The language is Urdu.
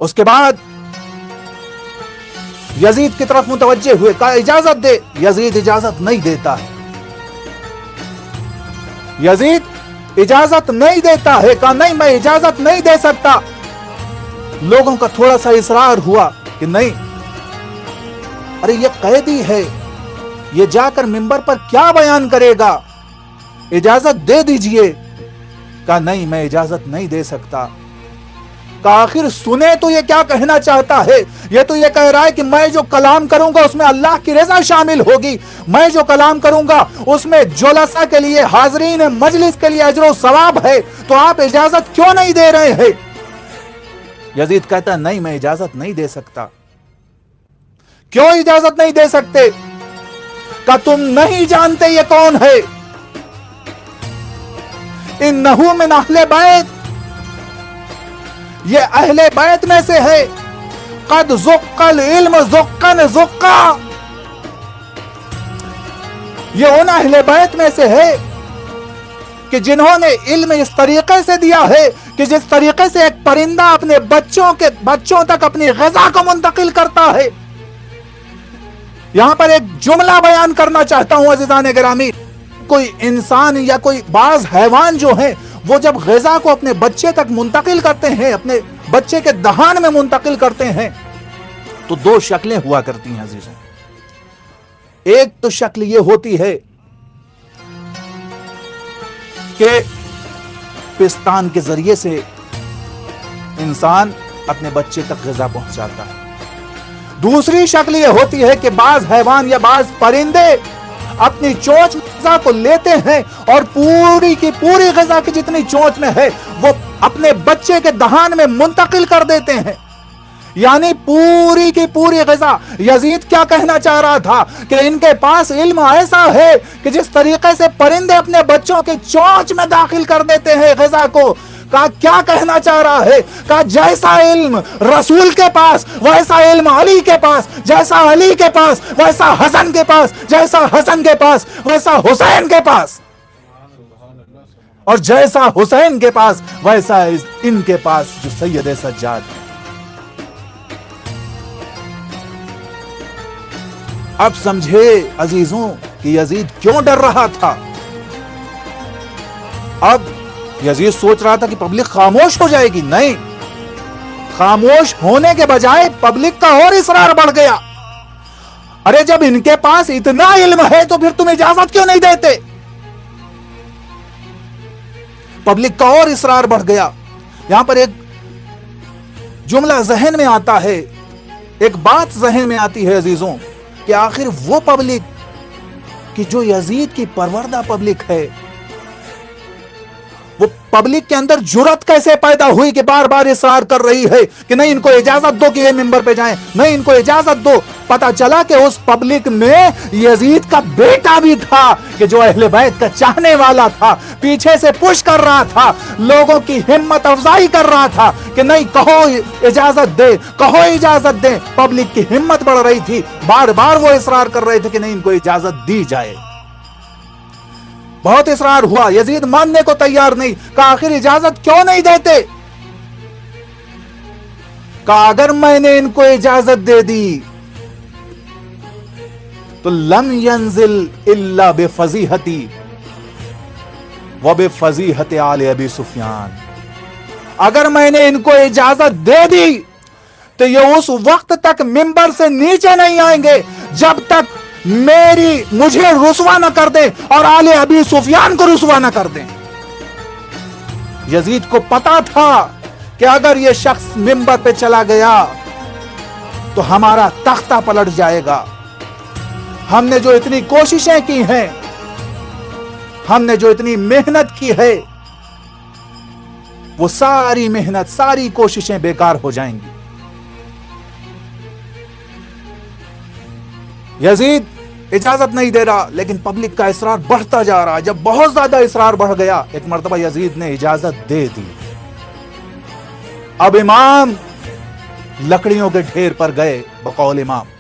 اس کے بعد یزید کی طرف متوجہ ہوئے، کہا اجازت دے. یزید اجازت نہیں دیتا ہے. یزید اجازت نہیں دیتا ہے. کہا نہیں، میں اجازت نہیں دے سکتا. لوگوں کا تھوڑا سا اصرار ہوا کہ نہیں، ارے یہ قیدی ہے، یہ جا کر منبر پر کیا بیان کرے گا، اجازت دے دیجئے. کہا نہیں، میں اجازت نہیں دے سکتا. کہا آخر سنے تو یہ کیا کہنا چاہتا ہے. یہ تو یہ کہہ رہا ہے کہ میں جو کلام کروں گا اس میں اللہ کی رضا شامل ہوگی، میں جو کلام کروں گا اس میں جلسہ کے لیے، حاضرین مجلس کے لیے اجر و ثواب ہے، تو آپ اجازت کیوں نہیں دے رہے ہیں. یزید کہتا ہے نہیں، میں اجازت نہیں دے سکتا. کیوں اجازت نہیں دے سکتے؟ کہ تم نہیں جانتے یہ کون ہے. انہو من اہل بیت، یہ اہل بیت میں سے ہے. قد زق العلم زقا زقا، یہ ان اہل بیت میں سے ہے کہ جنہوں نے علم اس طریقے سے دیا ہے کہ جس طریقے سے ایک پرندہ اپنے بچوں تک اپنی غذا کو منتقل کرتا ہے. یہاں پر ایک جملہ بیان کرنا چاہتا ہوں عزیزان گرامی. کوئی انسان یا کوئی بعض حیوان جو ہیں وہ جب غذا کو اپنے بچے تک منتقل کرتے ہیں، اپنے بچے کے دہان میں منتقل کرتے ہیں، تو دو شکلیں ہوا کرتی ہیں عزیزوں. ایک تو شکل یہ ہوتی ہے کہ پستان کے ذریعے سے انسان اپنے بچے تک غذا پہنچاتا ہے. دوسری شکل یہ ہوتی ہے کہ بعض حیوان یا بعض پرندے اپنی چونچ غذا کو لیتے ہیں اور پوری کی پوری غذا کی جتنی چونچ میں ہے وہ اپنے بچے کے دہان میں منتقل کر دیتے ہیں. یعنی پوری کی پوری غذا. یزید کیا کہنا چاہ رہا تھا کہ ان کے پاس علم ایسا ہے کہ جس طریقے سے پرندے اپنے بچوں کی چونچ میں داخل کر دیتے ہیں غذا کو. کہا کیا کہنا چاہ رہا ہے؟ کہا جیسا علم رسول کے پاس ویسا علم علی کے پاس، جیسا علی کے پاس ویسا حسن کے پاس، جیسا حسن کے پاس ویسا حسین کے پاس، اور جیسا حسین کے پاس ویسا ان کے پاس جو سید سجاد ہے. اب سمجھے عزیزوں کہ یزید کیوں ڈر رہا تھا. اب یزید سوچ رہا تھا کہ پبلک خاموش ہو جائے گی. نہیں، خاموش ہونے کے بجائے پبلک کا اور اصرار بڑھ گیا. ارے جب ان کے پاس اتنا علم ہے تو پھر تم اجازت کیوں نہیں دیتے؟ پبلک کا اور اصرار بڑھ گیا. یہاں پر ایک جملہ ذہن میں آتا ہے، ایک بات ذہن میں آتی ہے عزیزوں، کہ آخر وہ پبلک کہ جو یزید کی پروردہ پبلک ہے، وہ پبلک کے اندر جرأت کیسے پیدا ہوئی کہ بار بار اصرار کر رہی ہے کہ نہیں ان کو اجازت دو کہ یہ ممبر پہ جائیں، نہیں ان کو اجازت دو. پتا چلا کہ اس پبلک میں یزید کا بیٹا بھی تھا کہ جو اہل بیت کا چاہنے والا تھا، پیچھے سے پش کر رہا تھا، لوگوں کی ہمت افزائی کر رہا تھا کہ نہیں کہو اجازت دے، کہو اجازت دے. پبلک کی ہمت بڑھ رہی تھی، بار بار وہ اصرار کر رہے تھے کہ نہیں ان کو اجازت دی جائے. بہت اصرار ہوا، یزید ماننے کو تیار نہیں. کہا آخر اجازت کیوں نہیں دیتے؟ کہا اگر میں نے ان کو اجازت دے دی تو لم ينزل الا بفضیحتی وبفضیحت آل ابی سفیان. اگر میں نے ان کو اجازت دے دی تو یہ اس وقت تک ممبر سے نیچے نہیں آئیں گے جب تک مجھے رسوا نہ کر دیں اور آل ابی سفیان کو رسوا نہ کر دیں. یزید کو پتا تھا کہ اگر یہ شخص ممبر پہ چلا گیا تو ہمارا تختہ پلٹ جائے گا. ہم نے جو اتنی کوششیں کی ہیں، ہم نے جو اتنی محنت کی ہے، وہ ساری محنت، ساری کوششیں بیکار ہو جائیں گی. یزید اجازت نہیں دے رہا، لیکن پبلک کا اصرار بڑھتا جا رہا. جب بہت زیادہ اصرار بڑھ گیا، ایک مرتبہ یزید نے اجازت دے دی. اب امام لکڑیوں کے ڈھیر پر گئے بقول امام.